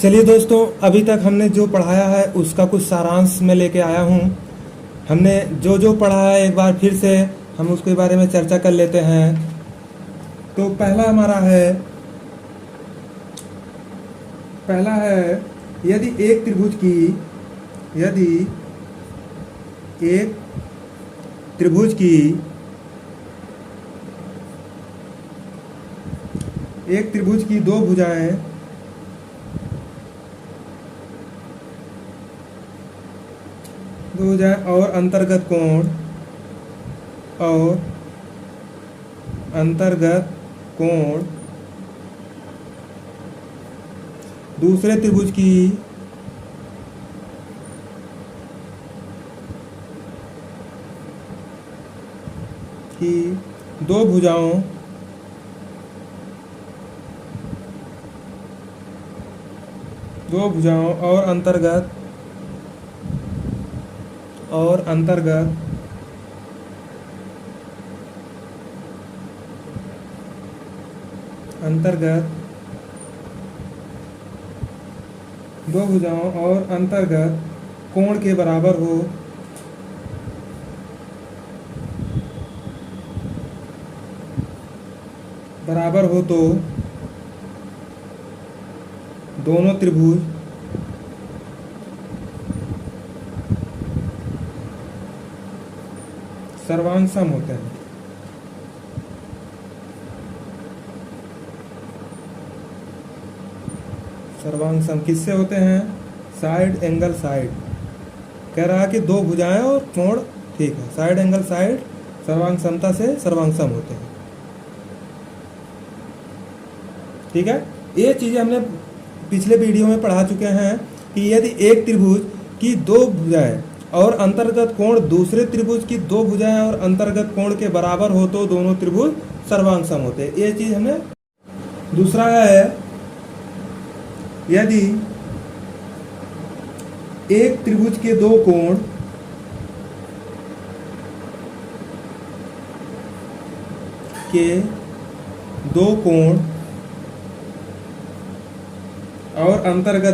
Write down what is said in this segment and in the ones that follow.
चलिए दोस्तों, अभी तक हमने जो पढ़ाया है उसका कुछ सारांश में लेके आया हूँ। हमने जो जो पढ़ा है एक बार फिर से हम उसके बारे में चर्चा कर लेते हैं। तो पहला है यदि एक त्रिभुज की दो भुजाएं और अंतर्गत कोण दूसरे त्रिभुज की दो भुजाओं और अंतर्गत दो भुजाओं और अंतर्गत कोण के बराबर हो तो दोनों त्रिभुज सर्वांग सम होते हैं। सर्वांग सम किससे होते हैं? Side angle side. कह रहा है कि दो भुजाएं और कोण ठीक है, साइड एंगल साइड सर्वांग समता से सर्वांग सम होते हैं। ठीक है, ये चीजें हमने पिछले वीडियो में पढ़ा चुके हैं कि यदि एक त्रिभुज की दो भुजाएं और अंतर्गत कोण दूसरे त्रिभुज की दो भुजाएं और अंतर्गत कोण के बराबर हो तो दोनों त्रिभुज सर्वांग सम होते हैं। ये चीज हमने। दूसरा है यदि एक त्रिभुज के दो कोण और अंतर्गत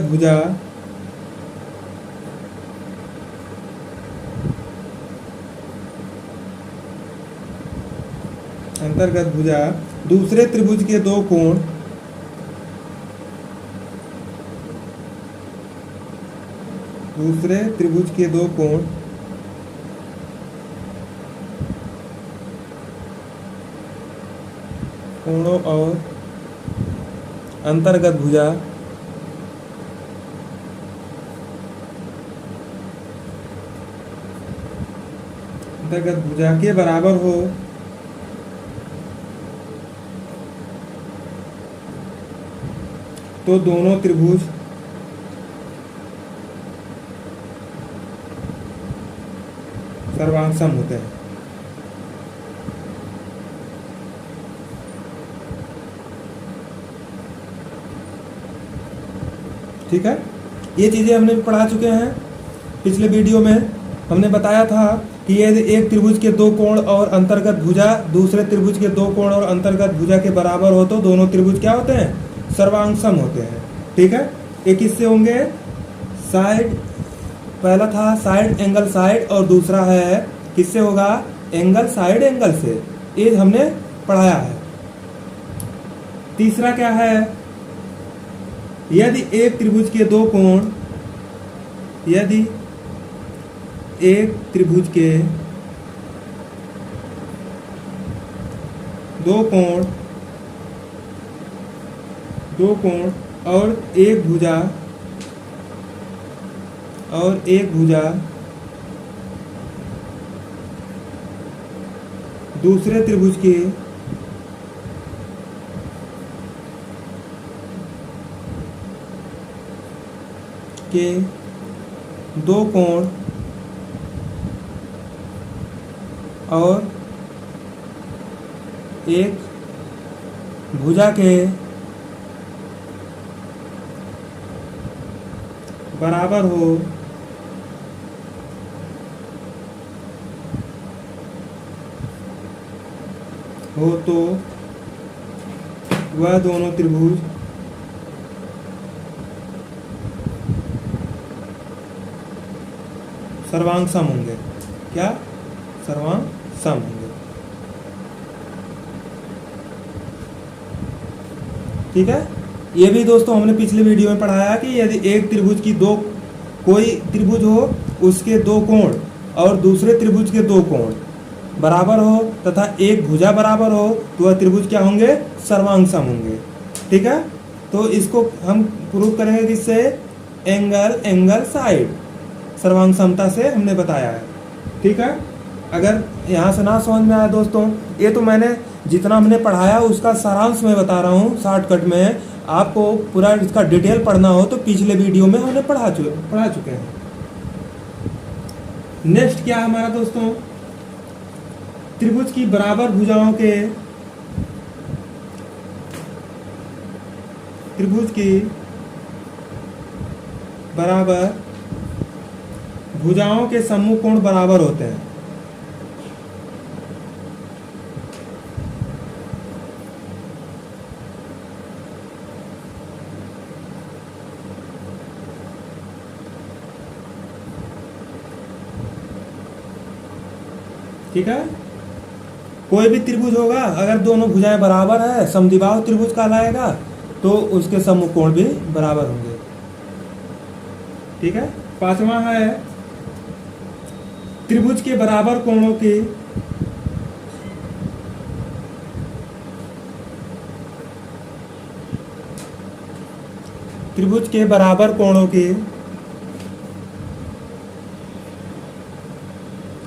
भुजा दूसरे त्रिभुज के दो कोणों और अंतर्गत भुजा के बराबर हो तो दोनों त्रिभुज सर्वांग सम होते हैं। ठीक है, ये चीजें हमने पढ़ा चुके हैं। पिछले वीडियो में हमने बताया था कि यदि एक त्रिभुज के दो कोण और अंतर्गत भुजा दूसरे त्रिभुज के दो कोण और अंतर्गत भुजा के बराबर हो तो दोनों त्रिभुज क्या होते हैं? सर्वांग सम होते हैं। ठीक है, एक किससे होंगे? साइड, पहला था साइड एंगल साइड और दूसरा है किससे होगा? एंगल साइड एंगल से। ये हमने पढ़ाया है। तीसरा क्या है? यदि एक त्रिभुज के दो कोण दो कोण और एक भुजा दूसरे त्रिभुज के दो कोण और एक भुजा के बराबर हो तो वह दोनों त्रिभुज सर्वांग सम होंगे। क्या? सर्वांग सम होंगे। ठीक है। ये भी दोस्तों हमने पिछले वीडियो में पढ़ाया कि यदि एक त्रिभुज की दो, कोई त्रिभुज हो उसके दो कोण और दूसरे त्रिभुज के दो कोण बराबर हो तथा एक भुजा बराबर हो तो वह त्रिभुज क्या होंगे? सर्वांग सम होंगे। ठीक है। तो इसको हम प्रूव करेंगे किससे? एंगल साइड, सर्वांग समता से हमने बताया है। ठीक है। अगर यहाँ से ना समझ में आया दोस्तों, ये तो मैंने जितना हमने पढ़ाया उसका सारांश मैं बता रहा हूँ शॉर्टकट में। आपको पूरा इसका डिटेल पढ़ना हो तो पिछले वीडियो में हमने पढ़ा चुके हैं। नेक्स्ट क्या है हमारा दोस्तों? त्रिभुज की बराबर भुजाओं के, त्रिभुज की बराबर भुजाओं के सम्मुख कोण बराबर होते हैं। ठीक है। कोई भी त्रिभुज होगा अगर दोनों भुजाएं बराबर है, समद्विबाहु त्रिभुज कहलाएगा, तो उसके सम्मुख कोण भी बराबर होंगे। ठीक है। पांचवा है त्रिभुज के बराबर कोणों के त्रिभुज के बराबर कोणों के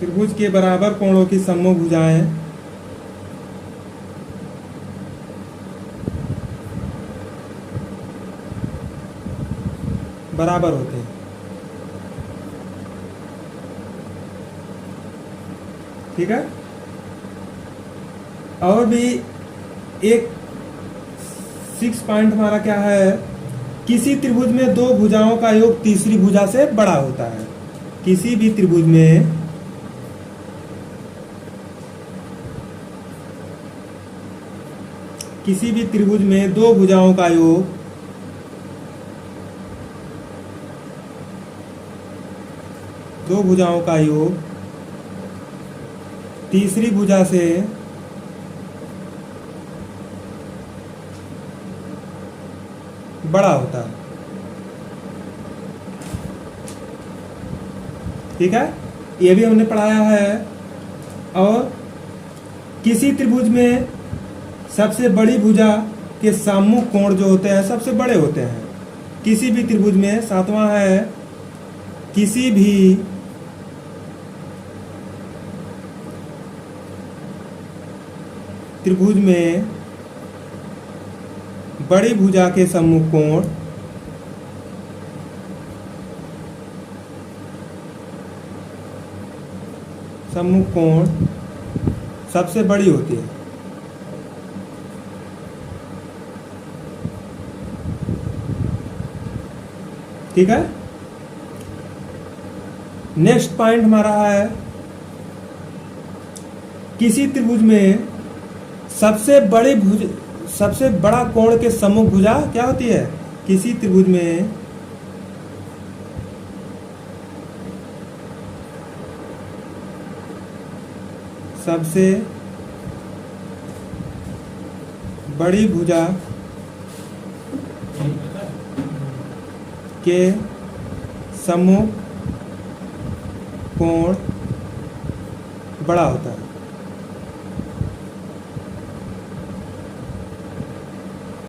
त्रिभुज के बराबर कोणों की सम्मुख भुजाएं बराबर होते हैं। ठीक है। और भी एक 6 पॉइंट हमारा क्या है? किसी त्रिभुज में दो भुजाओं का योग तीसरी भुजा से बड़ा होता है। किसी भी त्रिभुज में दो भुजाओं का योग तीसरी भुजा से बड़ा होता है। ठीक है। ये भी हमने पढ़ाया है। और किसी त्रिभुज में सबसे बड़ी भुजा के सम्मुख कोण जो होते हैं सबसे बड़े होते हैं। किसी भी त्रिभुज में, सातवां है, किसी भी त्रिभुज में बड़ी भुजा के सम्मुख कोण सबसे बड़ी होती है। ठीक है। नेक्स्ट पॉइंट हमारा है किसी त्रिभुज में सबसे बड़ा कोण के सम्मुख भुजा क्या होती है? किसी त्रिभुज में सबसे बड़ी भुजा के सम्मुख कोण बड़ा होता है।